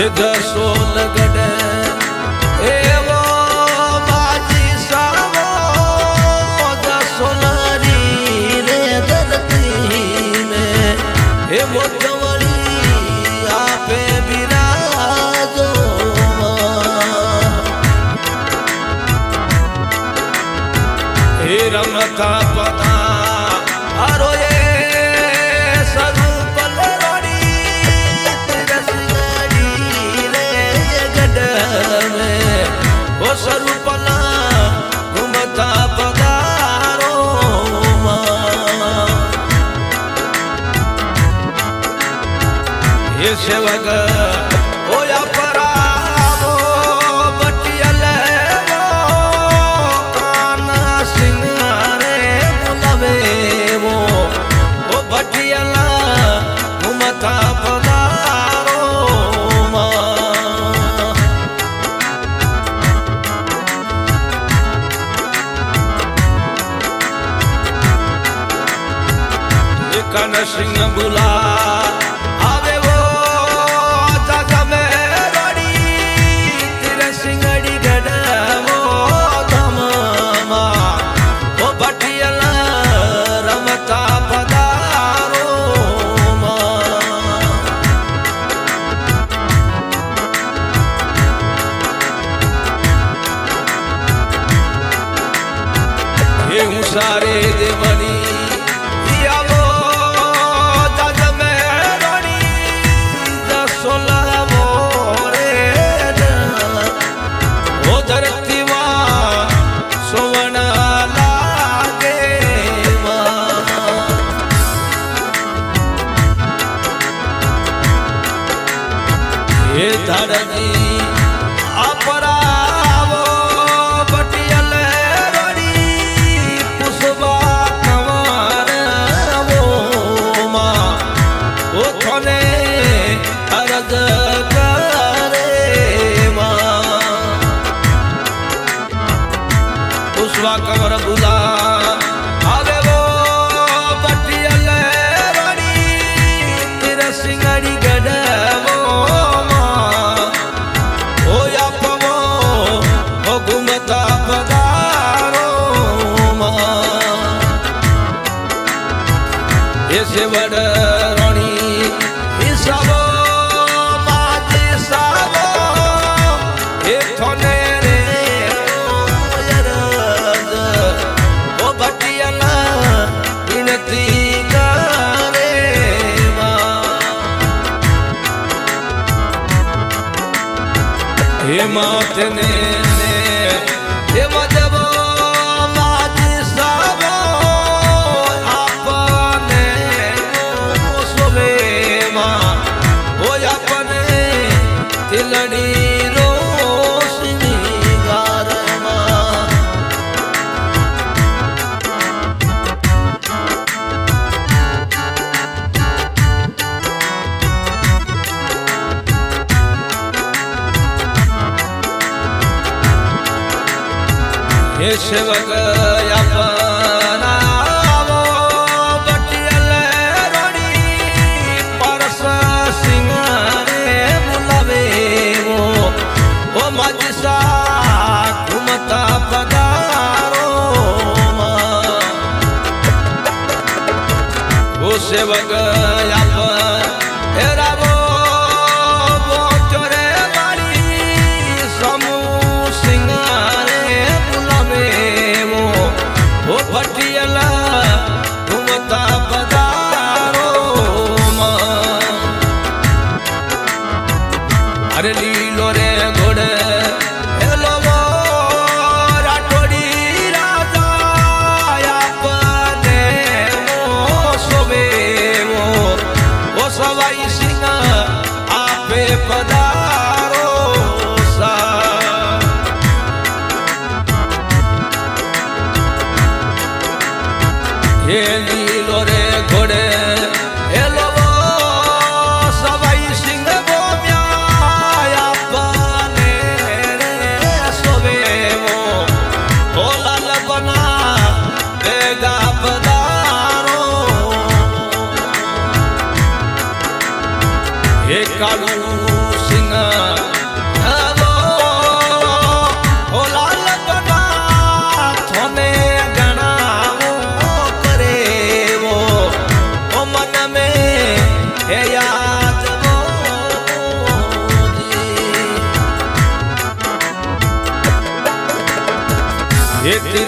સોલગઢ એવો બાજી સાવો સોનારી રે ધરતી ને એવો જવળી આપે બિરાજો હે રમતા પતા આરો સ્વરૂપના ઘૂમતા પધારો એ સેવક ઓયા પરાવો બટિયા લેવો કાના સિંહારે બોલાવેવો ઓ બટિયા ઘૂમતા પધારો કન સિંહ બુલા આવે વો જગ મે રડી તીર સિંગડી ગડવો ધમમા ઓ ભટિયલા રમતા પધારો હે હું સારે દેવની ધરતી અપરાવો બટિયલ રડી પુષ્પા કવારવો માં ઓથને અરજ કરે માં પુષ્પા કવર બુલા આવે વો બટિયલ રડી તીર સિંગડી ગડવો ઘૂમતા પધારો એ સેવડ રણી હિસાબો માજી સાબો એ થોને રે ઓ ભટિયાલા વિનતી કરે હે માતને તિલડી રોશની ગારમાં હે સેવક આપનાવો બટિયલ રડી પરસ સિંહારે બોલાવેવો ઓ માજીસા ઘૂમતા પધારો ઓ સેવક આપ હેરાવો બોચરે વાળી સમૂહ સિંહારે બોલાવેવો ઓ ભટિયલા ઘૂમતા પધારો અરે લીલો રે ઘોડે હેલો રાઠોડી રાજા આપને સોવેવો ઓ સવાઈ સિંહ આપે પધારો સા હે લીલો રે ઘોડે હેલો સવાઈ સિંહ હે કાળું સિંહ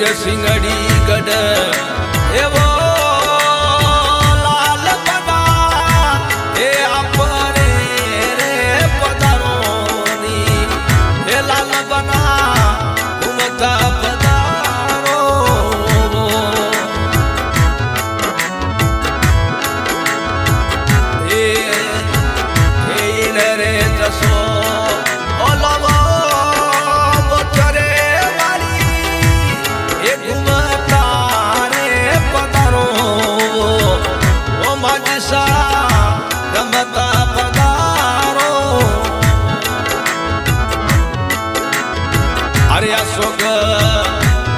તીર સિંગડી ગઢ એવો લાલ બના એ આપરે રે પધારોની એ લાલ બના ઘૂમતા પધારો એ રે જસો ઓલવો બચરે રમતા પધારો અરે અશોક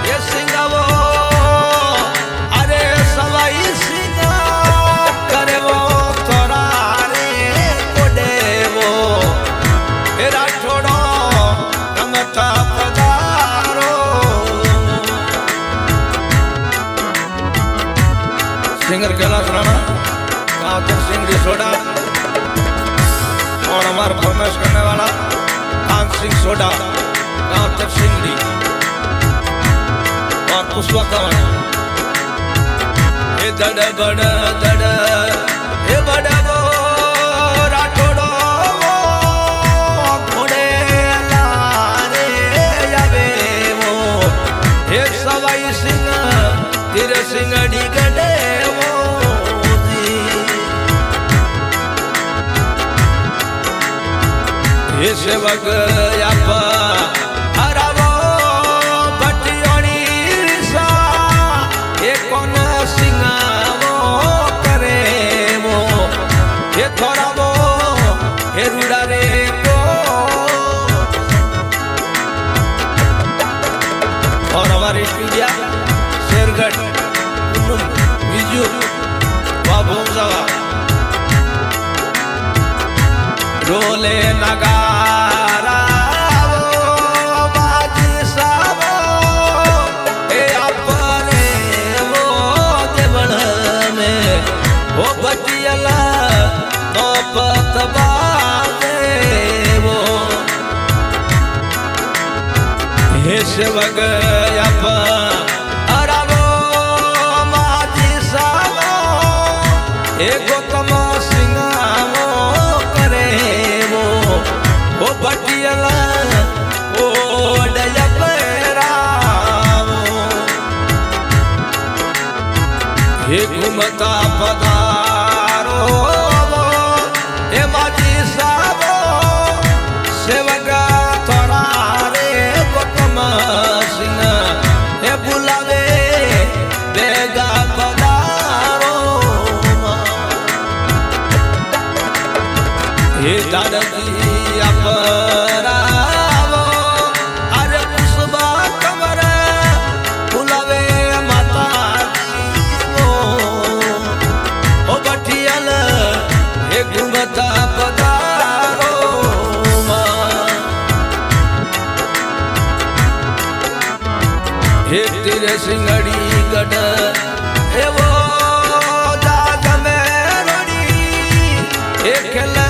એ સિંગાવો અરે સવાઈ સિંગ કરેવો થોડા રે કોડેવો એ રાઠોડો રમતા પધારો सिंगर कैलाश राणा गाँव तक सिंगड़ी सोडा और हमारा फरमाइश करने वाला कांत सिंह सोडा गाँव तक सिंगड़ी और पुष्पा कंवर ये दड़ बड़ दड़ ये बड़ा वो राठोड़ो घोड़े लारे जावे वो ये सवाई सिंह તીર સિંગડી ગઢે એ સેવક આપા હરાવો ભટિયોની રીસા એ કોન સિંગાવો કરેવો એ થોરાવો એ રૂડા રે કો और हमारे स्टूडियो शेरगढ़ બીજું બાબુસવા રોલે નગારા બાજી સાવો એ આપરે વો દેવળ મે ઓ બટિયલા નો પતવા દેવો હે સેવક આપા એ ગોતમ સિંગાવો કરેવો ઓ પટિયલા ઓ ડયા પહેરાવો હે ઘૂમતા પધારો એ માજી સાવો સેવકા થોડા રે ગોતમ સિંહ એ બોલાવે બેગા પધારો હે દાદાજી અપરાવો અરે પુષ્પા કમર બોલાવે માતાજી ઓ બઠિયલ હે ઘૂમતા પધારો હે તીર સિંગડી ગઢ એવો જાગ મેરડી એ ખેલ